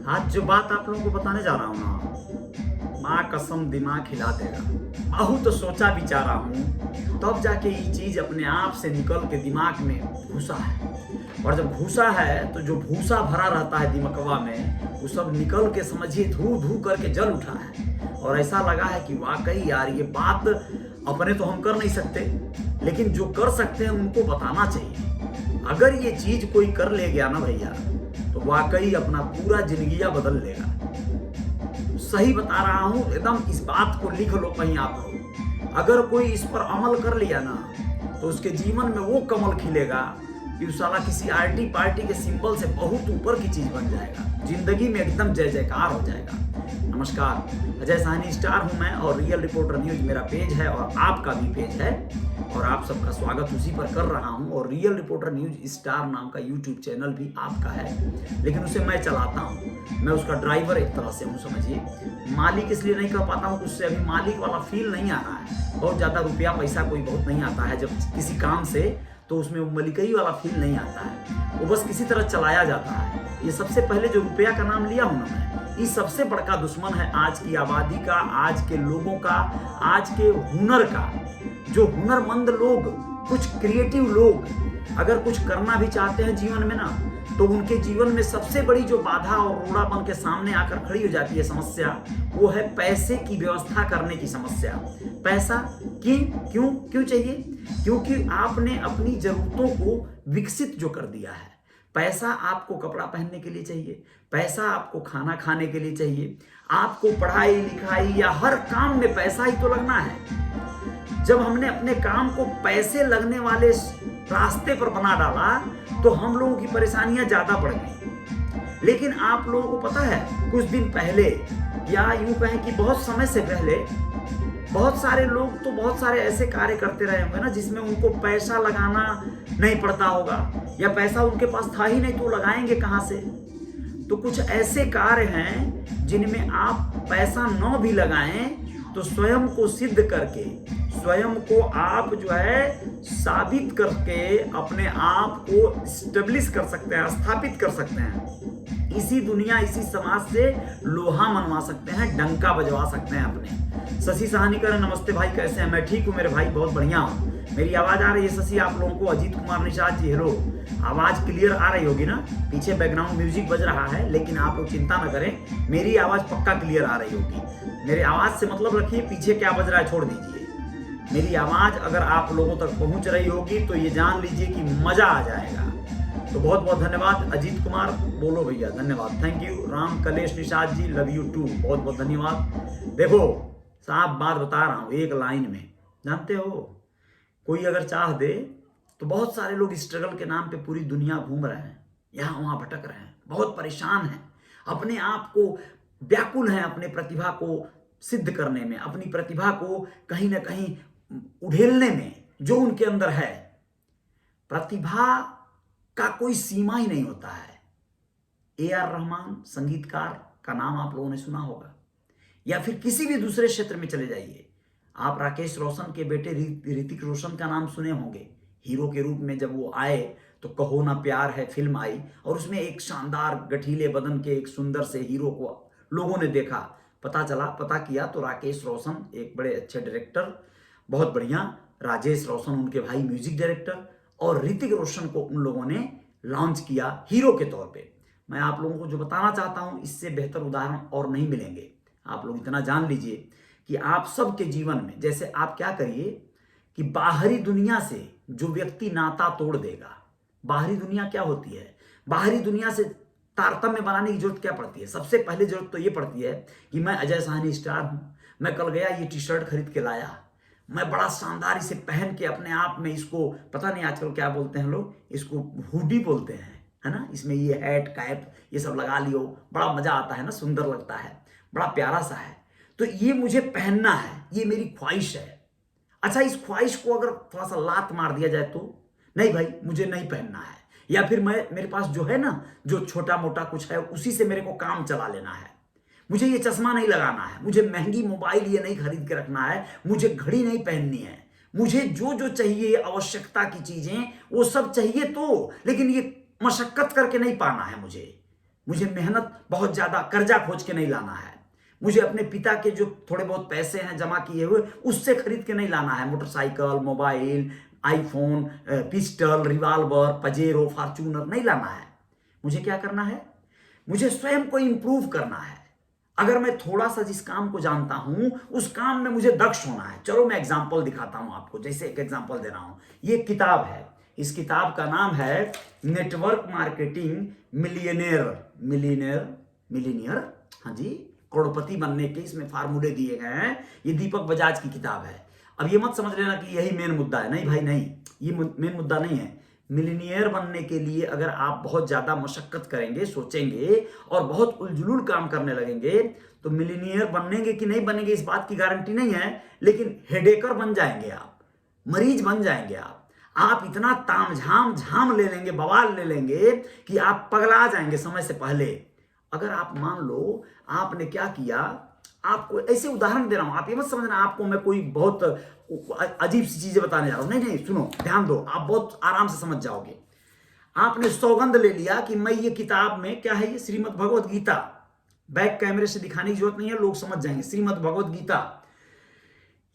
आज जो बात आप लोगों को बताने जा रहा हूँ ना, माँ कसम दिमाग हिला देगा। बहुत सोचा विचारा हूँ तब जाके ये चीज अपने आप से निकल के दिमाग में घुसा है। और जब घुसा है तो जो भूसा भरा रहता है दिमकवा में, वो सब निकल के समझिए धू धू करके जल उठा है। और ऐसा लगा है कि वाकई यार ये बात अपने तो हम कर नहीं सकते, लेकिन जो कर सकते हैं उनको बताना चाहिए। अगर ये चीज कोई कर ले गया ना भैया, तो वाकई अपना पूरा जिंदगिया बदल लेगा। सही बता रहा हूं, एकदम इस बात को लिख लो कहीं आप लोग। अगर कोई इस पर अमल कर लिया ना, तो उसके जीवन में वो कमल खिलेगा कि उस साला किसी आरटी पार्टी के सिंबल से बहुत ऊपर की चीज बन जाएगा। जिंदगी में एकदम जय जयकार हो जाएगा। नमस्कार, अजय साहनी स्टार हूं मैं, और रियल रिपोर्टर न्यूज मेरा पेज है और आपका भी पेज है, और आप सबका स्वागत उसी पर कर रहा हूं। और रियल रिपोर्टर न्यूज स्टार नाम का यूट्यूब चैनल भी आपका है, लेकिन उसे मैं चलाता हूं। मैं उसका ड्राइवर एक तरह से हूं, समझिए। मालिक इसलिए नहीं कह पाता हूं कि उससे अभी मालिक वाला फील नहीं आ रहा है। बहुत ज्यादा रुपया पैसा कोई बहुत नहीं आता है जब किसी काम से, तो उसमें मलिकई वाला फील नहीं आता है। वो बस किसी तरह चलाया जाता है। ये सबसे पहले जो रुपया का नाम लिया हूं ना मैं, ये सबसे बड़का दुश्मन है आज की आबादी का, आज के लोगों का, आज के हुनर का। जो हुनरमंद लोग, कुछ क्रिएटिव लोग अगर कुछ करना भी चाहते हैं जीवन में ना, तो उनके जीवन में सबसे बड़ी जो बाधा और रोड़ापन के सामने आकर खड़ी हो जाती है समस्या, वो है पैसे की व्यवस्था करने की समस्या। पैसा क्यों चाहिए? क्योंकि आपने अपनी जरूरतों को विकसित जो कर दिया है। पैसा आपको कपड़ा पहनने के लिए चाहिए, पैसा आपको खाना खाने के लिए चाहिए, आपको पढ़ाई लिखाई या हर काम में पैसा ही तो लगना है। जब हमने अपने काम को पैसे लगने वाले रास्ते पर बना डाला, तो हम लोगों की परेशानियां ज्यादा बढ़ गई। लेकिन आप लोगों को पता है, कुछ दिन पहले, या यूं कहें कि बहुत समय से पहले, बहुत सारे लोग तो बहुत सारे ऐसे कार्य करते रहे होंगे ना, जिसमें उनको पैसा लगाना नहीं पड़ता होगा, या पैसा उनके पास था ही नहीं तो लगाएंगे कहां से। तो कुछ ऐसे कार्य हैं जिनमें आप पैसा न भी लगाएं तो स्वयं को सिद्ध करके, स्वयं को आप जो है साबित करके अपने आप को स्टेब्लिश कर सकते हैं, स्थापित कर सकते हैं। इसी दुनिया, इसी समाज से लोहा मनवा सकते हैं, डंका बजवा सकते हैं अपने। शशि साहनी करें, नमस्ते भाई, कैसे हैं? मैं ठीक हूं मेरे भाई, बहुत बढ़िया हूं। मेरी आवाज आ रही है शशि आप लोगों को? अजीत कुमार निषाद जी, हेलो। आवाज क्लियर आ रही होगी ना? पीछे बैकग्राउंड म्यूजिक बज रहा है, लेकिन आप लोग चिंता न करें, मेरी आवाज पक्का क्लियर आ रही होगी। मेरे आवाज से मतलब रखिए, पीछे क्या बज रहा है छोड़ दीजिए। मेरी आवाज अगर आप लोगों तक पहुंच रही होगी तो ये जान लीजिए कि मजा आ जाएगा। तो बहुत बहुत धन्यवाद अजीत कुमार, बोलो भैया, धन्यवाद, thank you. Ram Kalesh Nishad ji, love you too, बहुत बहुत धन्यवाद। देखो साहब, बात बता रहा हूं एक लाइन में, जानते हो, कोई अगर चाह दे तो बहुत सारे लोग स्ट्रगल के नाम पे पूरी दुनिया घूम रहे हैं, यहां वहां भटक रहे हैं, बहुत परेशान हैं, अपने आप को व्याकुल हैं अपने प्रतिभा को सिद्ध करने में, अपनी प्रतिभा को कहीं ना कहीं उड़ेलने में जो उनके अंदर है। प्रतिभा का कोई सीमा ही नहीं होता है। AR रहमान संगीतकार का नाम आप लोगों ने सुना होगा, या फिर किसी भी दूसरे क्षेत्र में चले जाइए, आप राकेश रोशन के बेटे ऋतिक रोशन का नाम सुने होंगे। हीरो के रूप में जब वो आए तो कहो ना प्यार है फिल्म आई, और उसमें एक शानदार गठीले बदन के एक सुंदर से हीरो को लोगों ने देखा, पता किया तो राकेश रोशन एक बड़े अच्छे डायरेक्टर, बहुत बढ़िया, राजेश रोशन उनके भाई म्यूजिक डायरेक्टर, और ऋतिक रोशन को उन लोगों ने लॉन्च किया हीरो के तौर पे। मैं आप लोगों को जो बताना चाहता हूं, इससे बेहतर उदाहरण और नहीं मिलेंगे। आप लोग इतना जान लीजिए कि आप सबके जीवन में, जैसे आप क्या करिए कि बाहरी दुनिया से जो व्यक्ति नाता तोड़ देगा, बाहरी दुनिया क्या होती है, बाहरी दुनिया से तारतम्य बनाने की जरूरत क्या पड़ती है? सबसे पहले जरूरत तो ये पड़ती है कि मैं अजय साहनी स्टार हूं, मैं कल गया ये टी-शर्ट खरीद के लाया, मैं बड़ा शानदार इसे पहन के अपने आप में, इसको पता नहीं आजकल क्या बोलते हैं लोग, इसको हुडी बोलते हैं, है ना, इसमें ये हैट कैप ये सब लगा लियो, बड़ा मजा आता है ना, सुंदर लगता है, बड़ा प्यारा सा है, तो ये मुझे पहनना है, ये मेरी ख्वाहिश है। अच्छा, इस ख्वाहिश को अगर थोड़ा सा लात मार दिया जाए तो नहीं भाई मुझे नहीं पहनना है, या फिर मेरे पास जो है ना, जो छोटा मोटा कुछ है उसी से मेरे को काम चला लेना है, मुझे ये चश्मा नहीं लगाना है, मुझे महंगी मोबाइल ये नहीं खरीद के रखना है, मुझे घड़ी नहीं पहननी है, मुझे जो जो चाहिए आवश्यकता की चीजें वो सब चाहिए, तो लेकिन ये मशक्कत करके नहीं पाना है मुझे। मुझे मेहनत बहुत ज़्यादा कर्जा खोज के नहीं लाना है, मुझे अपने पिता के जो थोड़े बहुत पैसे हैं जमा किए हुए उससे खरीद के नहीं लाना है motorcycle, mobile, iPhone, pistol, revolver, Pajero, Fortuner नहीं लाना है। मुझे क्या करना है? मुझे स्वयं को इंप्रूव करना है। अगर मैं थोड़ा सा जिस काम को जानता हूं उस काम में मुझे दक्ष होना है। चलो मैं एग्जांपल दिखाता हूं आपको, जैसे एक एग्जांपल दे रहा हूं। ये किताब है, इस किताब का नाम है नेटवर्क मार्केटिंग मिलीनियर, हाँ जी, करोड़पति बनने के इसमें फार्मूले दिए गए हैं। ये दीपक बजाज की किताब है। अब ये मत समझ लेना कि यही मेन मुद्दा है, नहीं भाई नहीं, ये मेन मुद्दा नहीं है। मिलीनियर बनने के लिए अगर आप बहुत ज्यादा मशक्कत करेंगे, सोचेंगे और बहुत उलझुल काम करने लगेंगे तो मिलीनियर बनेंगे कि नहीं बनेंगे इस बात की गारंटी नहीं है, लेकिन हेडेकर बन जाएंगे आप, मरीज बन जाएंगे आप इतना तामझाम ले लेंगे, बवाल ले लेंगे कि आप पगला जाएंगे समय से पहले। अगर आप मान लो आपने क्या किया, आपको ऐसे उदाहरण दे रहा हूं, आप ये मत समझना आपको मैं कोई बहुत अजीब सी चीजें बताने जा रहा हूं, नहीं, सुनो, ध्यान दो, आप बहुत आराम से समझ जाओगे। आपने सौगंध ले लिया कि मैं ये किताब में क्या है, ये श्रीमद् भगवत गीता, बैक कैमरे से दिखाने की जरूरत नहीं है, लोग समझ जाएंगे। श्रीमद् भगवत गीता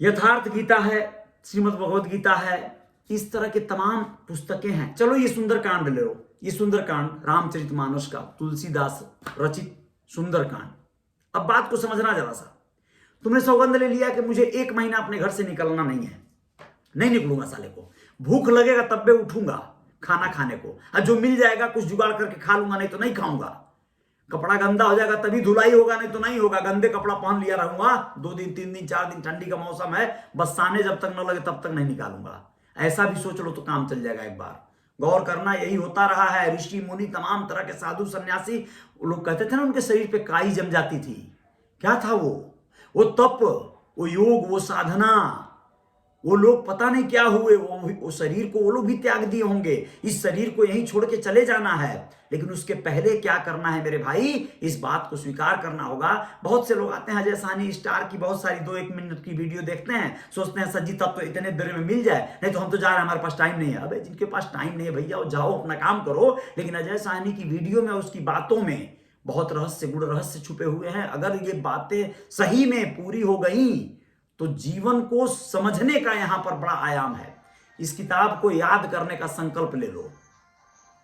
यथार्थ गीता है, श्रीमद् भगवत गीता है, इस तरह के तमाम पुस्तकें हैं। चलो ये सुंदरकांड ले लो, ये सुंदरकांड रामचरितमानस का तुलसीदास रचित सुंदरकांड। अब बात को समझना जरा सा, तुमने सौगंध ले लिया कि मुझे 1 महीना अपने घर से निकलना नहीं है, नहीं निकलूंगा साले को, भूख लगेगा तब भी उठूंगा खाना खाने को, और जो मिल जाएगा कुछ जुगाड़ करके खा लूंगा, नहीं तो नहीं खाऊंगा। कपड़ा गंदा हो जाएगा तभी धुलाई होगा, नहीं तो नहीं होगा, गंदे कपड़ा पहन लिया रहूंगा 2 दिन 3 दिन 4 दिन, ठंडी का मौसम है, बस साने जब तक न लगे तब तक नहीं निकालूंगा। ऐसा भी सोच लो तो काम चल जाएगा। एक बार गौर करना, यही होता रहा है। ऋषि मुनि, तमाम तरह के साधु सन्यासी, लोग कहते थे ना उनके शरीर पे काई जम जाती थी। क्या था वो तप, वो योग, वो साधना, वो लोग पता नहीं क्या हुए, वो शरीर को वो लोग भी त्याग दिए होंगे। इस शरीर को यहीं छोड़ के चले जाना है, लेकिन उसके पहले क्या करना है मेरे भाई, इस बात को स्वीकार करना होगा। बहुत से लोग आते हैं अजय साहनी स्टार की बहुत सारी 2-1 मिनट की वीडियो देखते हैं, सोचते हैं सज्जी तब तो इतने देर में मिल जाए, नहीं तो हम तो जा रहे हैं, हमारे पास टाइम नहीं है। अबे जिनके पास टाइम नहीं है भैया वो जाओ अपना काम करो, लेकिन अजय साहनी की वीडियो में, उसकी बातों में बहुत रहस्य, गूढ़ रहस्य छुपे हुए हैं। अगर ये बातें सही में पूरी हो गई तो जीवन को समझने का यहां पर बड़ा आयाम है। इस किताब को याद करने का संकल्प ले लो।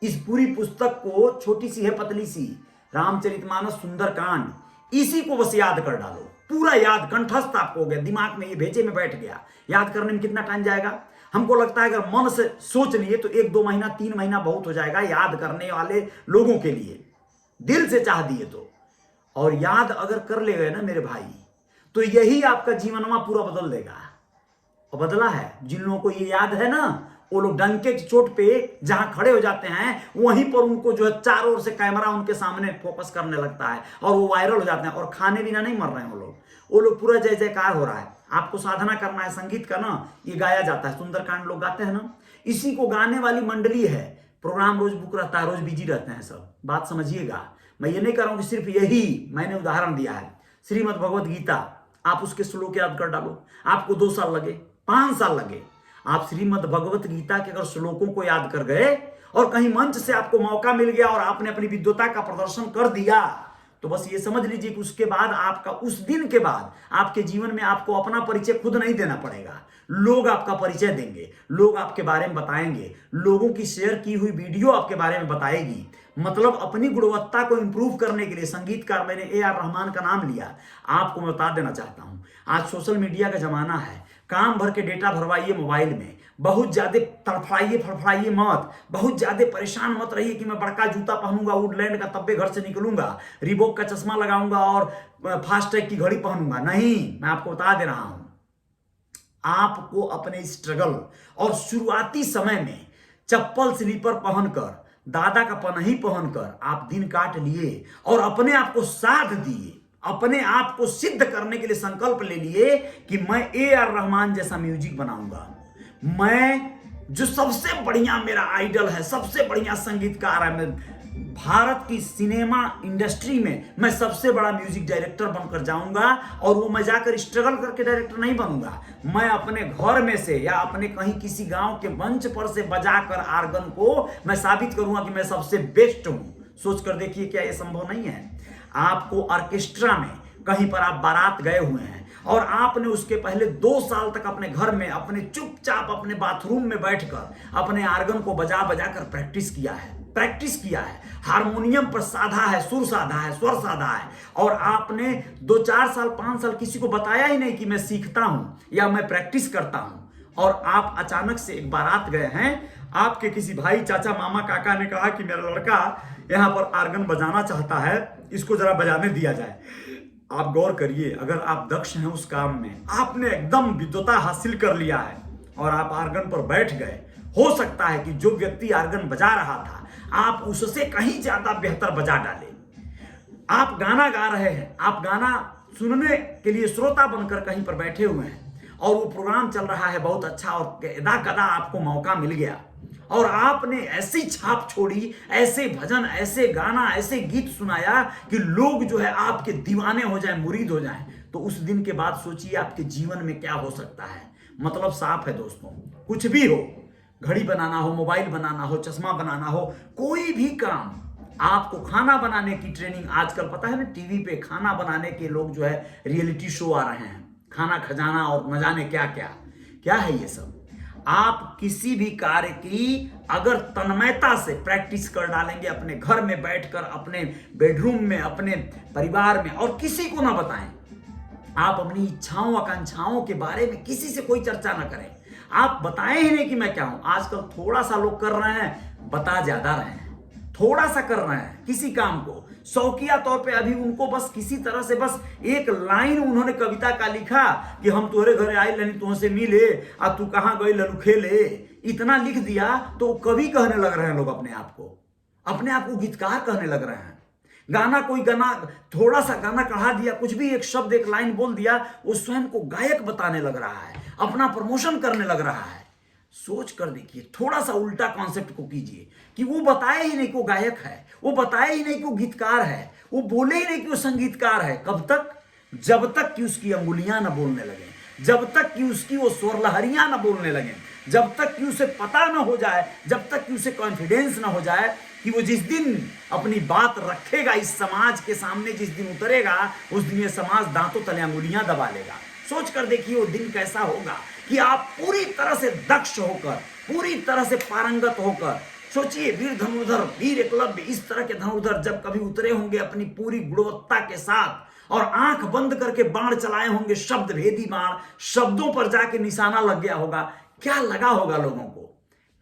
इस पूरी पुस्तक को, छोटी सी है, पतली सी, रामचरितमानस सुंदरकांड, इसी को बस याद कर डालो, पूरा याद, कंठस्थ आपको हो गया, दिमाग में ये भेजे में बैठ गया। याद करने में कितना टाइम जाएगा? हमको लगता है अगर मन से सोच लिए तो 1-2 महीना 3 महीना बहुत हो जाएगा याद करने वाले लोगों के लिए, दिल से चाह दिए तो। और याद अगर कर ले गए ना मेरे भाई, तो यही आपका जीवनमा पूरा बदल देगा। और बदला है। जिन लोगों को ये याद है ना, वो लोग डंके की चोट पे जहां खड़े हो जाते हैं, वहीं पर उनको जो है चारों ओर से कैमरा उनके सामने फोकस करने लगता है और वो वायरल हो जाते हैं। और खाने बिना नहीं मर रहे हैं वो लोग पूरा जय जयकार हो रहा है। आपको साधना करना है संगीत का ना, ये गाया जाता है, सुंदरकांड लोग गाते हैं ना, इसी को गाने वाली मंडली है। प्रोग्राम रोज बुक रहता है, रोज बिजी रहते हैं सब, बात समझिएगा। मैं ये नहीं कर रहा हूं कि सिर्फ यही मैंने उदाहरण दिया है। श्रीमद् भगवत गीता, आप उसके श्लोक याद कर डालो, आपको 2 साल लगे, 5 साल लगे, आप श्रीमद् भगवत गीता के अगर श्लोकों को याद कर गए और कहीं मंच से आपको मौका मिल गया और आपने अपनी विद्वता का प्रदर्शन कर दिया, तो बस ये समझ लीजिए कि उसके बाद आपका, उस दिन के बाद आपके जीवन में आपको अपना परिचय खुद नहीं देना पड़ेगा। लोग आपका परिचय देंगे, लोग आपके बारे में बताएंगे, लोगों की शेयर की हुई वीडियो आपके बारे में बताएगी। मतलब अपनी गुणवत्ता को इंप्रूव करने के लिए संगीतकार, मैंने ए आर रहमान का नाम लिया, आपको मैं बता देना चाहता हूं, आज सोशल मीडिया का जमाना है, काम भर के डेटा भरवाइए मोबाइल में, बहुत ज्यादा फड़फड़ाइए मत, बहुत ज्यादा परेशान मत रहिए कि मैं बड़का जूता पहनूंगा वुडलैंड का तब्बे घर से निकलूंगा, रिबॉक का चश्मा लगाऊंगा और फास्टैग की घड़ी पहनूंगा। नहीं, मैं आपको बता दे रहा हूं, आपको अपने स्ट्रगल और शुरुआती समय में चप्पल स्लीपर पहनकर, दादा का पनही पहनकर आप दिन काट लिए और अपने आप को साथ दिए, अपने आप को सिद्ध करने के लिए संकल्प ले लिए कि मैं ए आर रहमान जैसा म्यूजिक बनाऊंगा। मैं जो सबसे बढ़िया मेरा आइडल है, सबसे बढ़िया संगीतकार है, मैं भारत की सिनेमा इंडस्ट्री में मैं सबसे बड़ा म्यूजिक डायरेक्टर बनकर जाऊंगा। और वो मैं जाकर स्ट्रगल करके डायरेक्टर नहीं बनूंगा, मैं अपने घर में से या अपने कहीं किसी गांव के मंच पर से बजाकर आर्गन को मैं साबित करूंगा कि मैं सबसे बेस्ट हूं। सोच कर देखिए, क्या ये संभव नहीं है? आपको ऑर्केस्ट्रा में कहीं पर आप बारात गए हुए हैं और आपने उसके पहले 2 साल तक अपने घर में अपने चुपचाप अपने बाथरूम में बैठकर अपने आर्गन को बजा बजा कर प्रैक्टिस किया है, हारमोनियम पर साधा है, सुर साधा है, स्वर साधा है, और आपने 2-4 साल 5 साल किसी को बताया ही नहीं कि मैं सीखता हूं या मैं प्रैक्टिस करता हूं, और आप अचानक से एक बारात गए हैं, आपके किसी भाई, चाचा, मामा, काका ने कहा कि मेरा लड़का यहां पर आर्गन बजाना चाहता है, इसको जरा बजाने दिया जाए। आप गौर करिए, अगर आप दक्ष हैं उस काम में, आपने एकदम विद्वता हासिल कर लिया है और आप आर्गन पर बैठ गए, हो सकता है कि जो व्यक्ति आर्गन बजा रहा था आप उससे कहीं ज्यादा बेहतर बजा डाले। आप गाना गा रहे हैं, आप गाना सुनने के लिए श्रोता बनकर कहीं पर बैठे हुए हैं और वो प्रोग्राम चल रहा है बहुत अच्छा, और यदा कदा आपको मौका मिल गया और आपने ऐसी छाप छोड़ी, ऐसे भजन, ऐसे गाना, ऐसे गीत सुनाया कि लोग जो है आपके दीवाने हो जाएं, मुरीद हो जाएं, तो उस दिन के बाद सोचिए आपके जीवन में क्या हो सकता है। मतलब साफ है दोस्तों, कुछ भी हो, घड़ी बनाना हो, मोबाइल बनाना हो, चश्मा बनाना हो, कोई भी काम, आपको खाना बनाने की ट्रेनिंग, आजकल पता है ना टीवी पे खाना बनाने के लोग जो है रियलिटी शो आ रहे हैं, खाना खजाना और न जाने क्या क्या क्या है ये सब। आप किसी भी कार्य की अगर तन्मयता से प्रैक्टिस कर डालेंगे अपने घर में बैठकर, अपने बेडरूम में, अपने परिवार में, और किसी को ना बताएं, आप अपनी इच्छाओं आकांक्षाओं के बारे में किसी से कोई चर्चा ना करें, आप बताएं ही नहीं कि मैं क्या हूं। आजकल थोड़ा सा लोग कर रहे हैं, बता ज्यादा रहे हैं, थोड़ा सा कर रहे हैं किसी काम को शौकिया तौर पे। अभी उनको बस किसी तरह से बस एक लाइन उन्होंने कविता का लिखा कि हम तुम्हारे घरे आए लनी तुमसे मिले, अब तू कहां गई ललू खेले, इतना लिख दिया तो कवि कहने लग रहे हैं लोग अपने आप को गीतकार कहने लग रहे हैं। गाना, कोई गाना, थोड़ा सा गाना कढ़ा दिया, कुछ भी एक शब्द एक लाइन बोल दिया, वो स्वयं को गायक बताने लग रहा है, अपना प्रमोशन करने लग रहा है। सोच कर देखिए, थोड़ा सा उल्टा कॉन्सेप्ट को कीजिए कि वो बताए ही नहीं कि वो गायक है, वो बताए ही नहीं कि वो गीतकार है, वो बोले ही नहीं कि वो संगीतकार है। कब तक? जब तक कि उसकी अंगुलियां ना बोलने लगे, जब तक कि उसकी वो स्वर लहरियां ना बोलने लगे, जब तक कि उसे पता ना हो जाए, जब तक कि उसे कॉन्फिडेंस ना हो जाए कि वो जिस दिन अपनी बात रखेगा इस समाज के सामने, जिस दिन उतरेगा, उस दिन ये समाज दांतों तले अंगुलियां दबा लेगा। सोच कर देखिए वो दिन कैसा होगा कि आप पूरी तरह से दक्ष होकर, पूरी तरह से पारंगत होकर, सोचिए वीर धनुर्धर, वीर एकलव्य, इस तरह के धनुर्धर जब कभी उतरे होंगे अपनी पूरी गुणवत्ता के साथ और आंख बंद करके बाण चलाए होंगे, शब्द भेदी बाण, शब्दों पर जाके निशाना लग गया होगा, क्या लगा होगा लोगों को।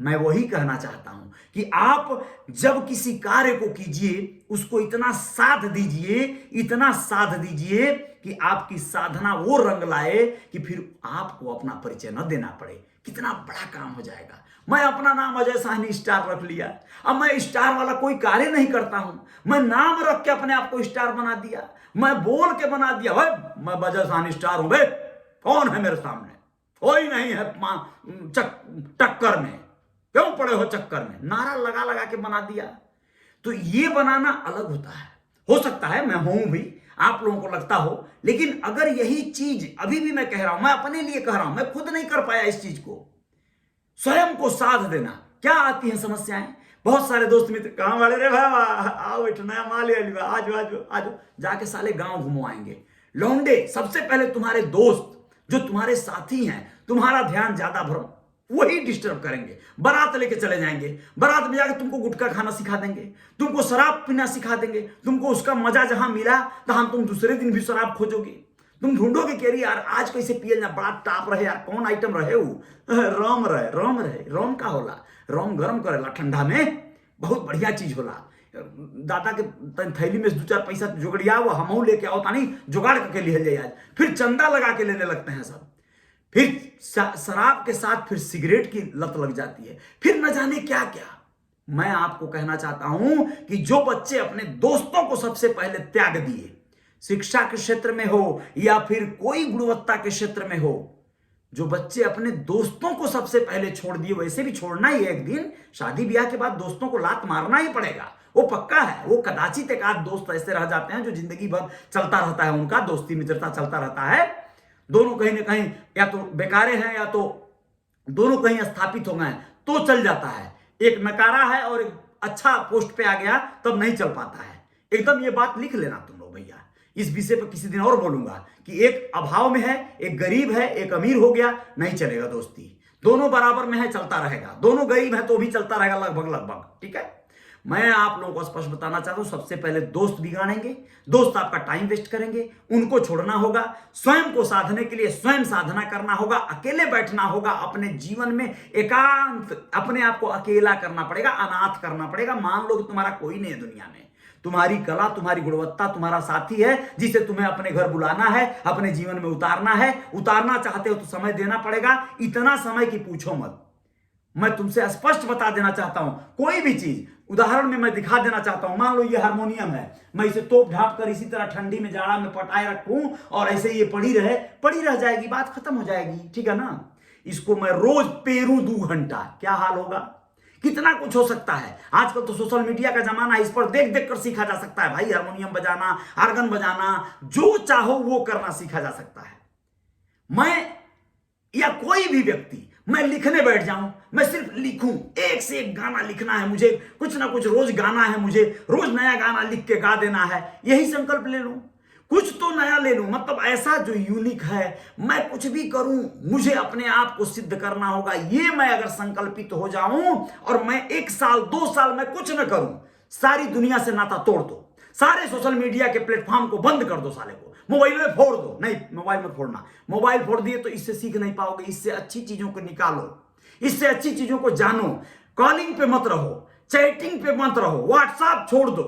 मैं वही कहना चाहता हूं कि आप जब किसी कार्य को कीजिए, उसको इतना साथ दीजिए, इतना साथ दीजिए कि आपकी साधना वो रंग लाए कि फिर आपको अपना परिचय न देना पड़े। कितना बड़ा काम हो जाएगा। मैं अपना नाम अजय साहनी स्टार रख लिया, अब मैं स्टार वाला कोई कार्य नहीं करता हूं, मैं नाम रख के अपने आप को स्टार बना दिया, मैं बोल के बना दिया, भाई मैं अजय साहनी स्टार हूं, भाई कौन है मेरे सामने? कोई नहीं है टक्कर में, क्यों पड़े हो चक्कर में? नारा लगा लगा के बना दिया। तो ये बनाना अलग होता है। हो सकता है मैं हूं भी, आप लोगों को लगता हो, लेकिन अगर यही चीज अभी भी मैं कह रहा हूं, मैं अपने लिए कह रहा हूं, मैं खुद नहीं कर पाया इस चीज को, स्वयं को साथ देना। क्या आती हैं समस्याएं? बहुत सारे दोस्त मित्र कहां वाले रे भाई, आओ बैठना माले आज आज आज, जाके साले गांव घुमवाएंगे। लौंडे, सबसे पहले तुम्हारे दोस्त जो तुम्हारे साथी हैं, तुम्हारा ध्यान ज्यादा भर वही डिस्टर्ब करेंगे। बारात लेके चले जाएंगे, बारात में जाकर तुमको गुटखा खाना सिखा देंगे, तुमको शराब पीना सिखा देंगे, तुमको उसका मजा जहां मिला तहां तुम दूसरे दिन भी शराब खोजोगे। तुम ढूंढोगे कि यार आज कैसे पियल जा, बड़ा टाप रहे यार, कौन आइटम रहे वो, रोम रहे, रोम का होला, रोम गरम करेला ठंडा में, बहुत बढ़िया चीज होला। दादा के थैली में 2-4 पैसा जुगड़िया वो हमहू लेके आओ, तानी जुगाड़ करके लिए जाए। आज फिर चंदा लगा के लेने लगते हैं सब, फिर शराब के साथ फिर सिगरेट की लत लग जाती है, फिर न जाने क्या क्या। मैं आपको कहना चाहता हूं कि जो बच्चे अपने दोस्तों को सबसे पहले त्याग दिए, शिक्षा के क्षेत्र में हो या फिर कोई गुणवत्ता के क्षेत्र में हो, जो बच्चे अपने दोस्तों को सबसे पहले छोड़ दिए, वैसे भी छोड़ना ही है एक दिन, शादी ब्याह के बाद दोस्तों को लात मारना ही पड़ेगा, वो पक्का है। वो कदाचित एक आध दोस्त ऐसे रह जाते हैं जो जिंदगी भर चलता रहता है, उनका दोस्ती मित्रता चलता रहता है, दोनों कहीं ना कहीं या तो बेकारे हैं या तो दोनों कहीं स्थापित हो गए तो चल जाता है। एक नकारा है और एक अच्छा पोस्ट पे आ गया तब नहीं चल पाता है। एकदम ये बात लिख लेना तुम लोग भैया। इस विषय पर किसी दिन और बोलूंगा कि एक अभाव में है, एक गरीब है, एक अमीर हो गया, नहीं चलेगा दोस्ती। दोनों बराबर में है, चलता रहेगा। दोनों गरीब है तो भी चलता रहेगा लगभग लगभग, ठीक है। मैं आप लोगों को स्पष्ट बताना चाहता हूं, सबसे पहले दोस्त बिगाड़ेंगे, दोस्त आपका टाइम वेस्ट करेंगे, उनको छोड़ना होगा। स्वयं को साधने के लिए स्वयं साधना करना होगा, अकेले बैठना होगा, अपने जीवन में एकांत, अपने आप को अकेला करना पड़ेगा, अनाथ करना पड़ेगा। मान लो कि तुम्हारा कोई नहीं है दुनिया में, तुम्हारी कला, तुम्हारी गुणवत्ता तुम्हारा साथी है जिसे तुम्हें अपने घर बुलाना है, अपने जीवन में उतारना है। उतारना चाहते हो तो समय देना पड़ेगा, इतना समय कि पूछो मत। मैं तुमसे स्पष्ट बता देना चाहता हूं, कोई भी चीज उदाहरण में मैं दिखा देना चाहता हूं। मान लो ये हारमोनियम है, मैं इसे तोप ढाप कर इसी तरह ठंडी में जाड़ा में पटाए रखूं और ऐसे ये पड़ी रह जाएगी, बात खत्म हो जाएगी, ठीक है ना। इसको मैं रोज पेरूं 2 घंटा, क्या हाल होगा। कितना कुछ हो सकता है। आजकल तो सोशल मीडिया का जमाना है, इस पर देख देख कर सीखा जा सकता है भाई। हारमोनियम बजाना, आर्गन बजाना, जो चाहो वो करना सीखा जा सकता है। मैं या कोई भी व्यक्ति, मैं लिखने बैठ जाऊं, मैं सिर्फ लिखूं, एक से एक गाना लिखना है मुझे, कुछ ना कुछ रोज गाना है मुझे, रोज नया गाना लिख के गा देना है, यही संकल्प ले लूं। कुछ तो नया ले लूं, मतलब ऐसा जो यूनिक है। मैं कुछ भी करूं, मुझे अपने आप को सिद्ध करना होगा। ये मैं अगर संकल्पित हो जाऊं और मैं 1 साल 2 साल में कुछ न करूं, सारी दुनिया से नाता तोड़ दो, सारे सोशल मीडिया के प्लेटफॉर्म को बंद कर दो, साले को मोबाइल में फोड़ दो। नहीं, मोबाइल में फोड़ना, मोबाइल फोड़ दिए तो इससे सीख नहीं पाओगे। इससे अच्छी चीजों को निकालो, इससे अच्छी चीजों को जानो। कॉलिंग पे मत रहो, चैटिंग पे मत रहो, व्हाट्सएप छोड़ दो।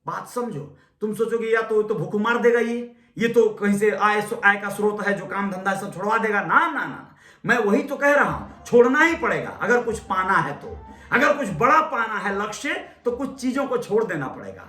बात समझो। तुम सोचोगे या तो भूख मार देगा, ये तो कहीं से आय का स्रोत है, जो काम धंधा सब छोड़वा देगा। ना ना ना, मैं वही तो कह रहा हूं, छोड़ना ही पड़ेगा अगर कुछ पाना है तो। अगर कुछ बड़ा पाना है लक्ष्य, तो कुछ चीजों को छोड़ देना पड़ेगा,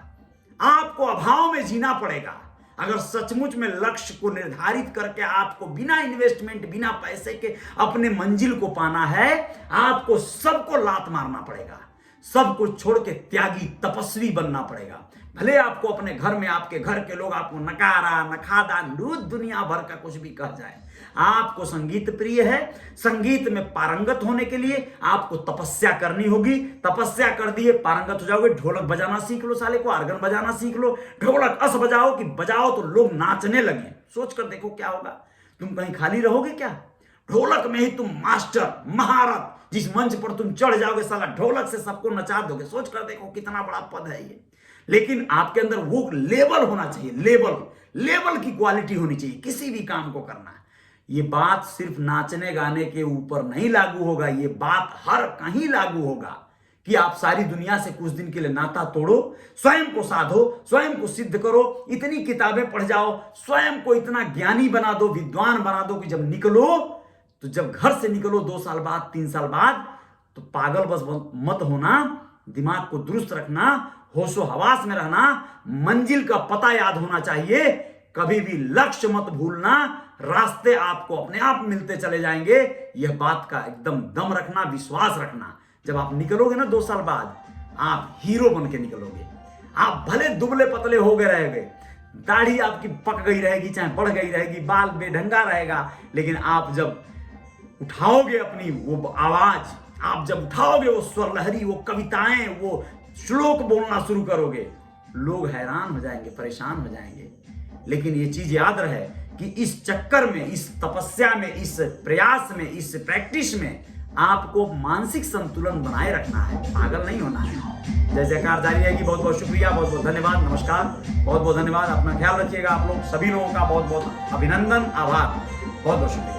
आपको अभाव में जीना पड़ेगा। अगर सचमुच में लक्ष्य को निर्धारित करके आपको बिना इन्वेस्टमेंट, बिना पैसे के अपने मंजिल को पाना है, आपको सबको लात मारना पड़ेगा, सब कुछ छोड़ के त्यागी तपस्वी बनना पड़ेगा। भले आपको अपने घर में आपके घर के लोग आपको नकारा, नखादा, दुनिया भर का कुछ भी कह जाए, आपको संगीत प्रिय है, संगीत में पारंगत होने के लिए आपको तपस्या करनी होगी। तपस्या कर दिए, पारंगत हो जाओगे। ढोलक बजाना सीख लो साले को, आर्गन बजाना सीख लो, ढोलक अस बजाओ कि बजाओ तो लोग नाचने लगे। सोच कर देखो क्या होगा। तुम कहीं खाली रहोगे क्या? ढोलक में ही तुम मास्टर, महारथ, जिस मंच पर तुम चढ़ जाओगे साला ढोलक से सबको नचा दोगे। सोच कर देखो कितना बड़ा पद है ये। लेकिन आपके अंदर वो लेवल होना चाहिए, लेवल की क्वालिटी होनी चाहिए किसी भी काम को करना। ये बात सिर्फ नाचने गाने के ऊपर नहीं लागू होगा, ये बात हर कहीं लागू होगा कि आप सारी दुनिया से कुछ दिन के लिए नाता तोड़ो, स्वयं को साधो, स्वयं को सिद्ध करो, इतनी किताबें पढ़ जाओ, स्वयं को इतना ज्ञानी बना दो, विद्वान बना दो कि जब निकलो, तो जब घर से निकलो 2 साल बाद, 3 साल बाद, तो पागल बस मत होना, दिमाग को दुरुस्त रखना, होशो हवास में रहना, मंजिल का पता याद होना चाहिए, कभी भी लक्ष्य मत भूलना, रास्ते आपको अपने आप मिलते चले जाएंगे। यह बात का एकदम दम रखना, विश्वास रखना। जब आप निकलोगे ना 2 साल बाद, आप हीरो बन के निकलोगे। आप भले दुबले पतले हो गए रहेंगे, दाढ़ी आपकी पक गई रहेगी, चाहे बढ़ गई रहेगी, बाल बेढंगा रहेगा, लेकिन आप जब उठाओगे अपनी वो आवाज, आप जब उठाओगे वो स्वर लहरी, वो कविताएं, वो श्लोक बोलना शुरू करोगे, लोग हैरान हो जाएंगे, परेशान हो जाएंगे। लेकिन ये चीज याद रहे कि इस चक्कर में, इस तपस्या में, इस प्रयास में, इस प्रैक्टिस में आपको मानसिक संतुलन बनाए रखना है, पागल नहीं होना है। जय जयकार जारी रहेगी। बहुत बहुत शुक्रिया, बहुत बहुत धन्यवाद, नमस्कार, बहुत बहुत धन्यवाद। अपना ख्याल रखिएगा। आप लोग सभी लोगों का बहुत बहुत अभिनंदन, आभार, बहुत बहुत शुक्रिया।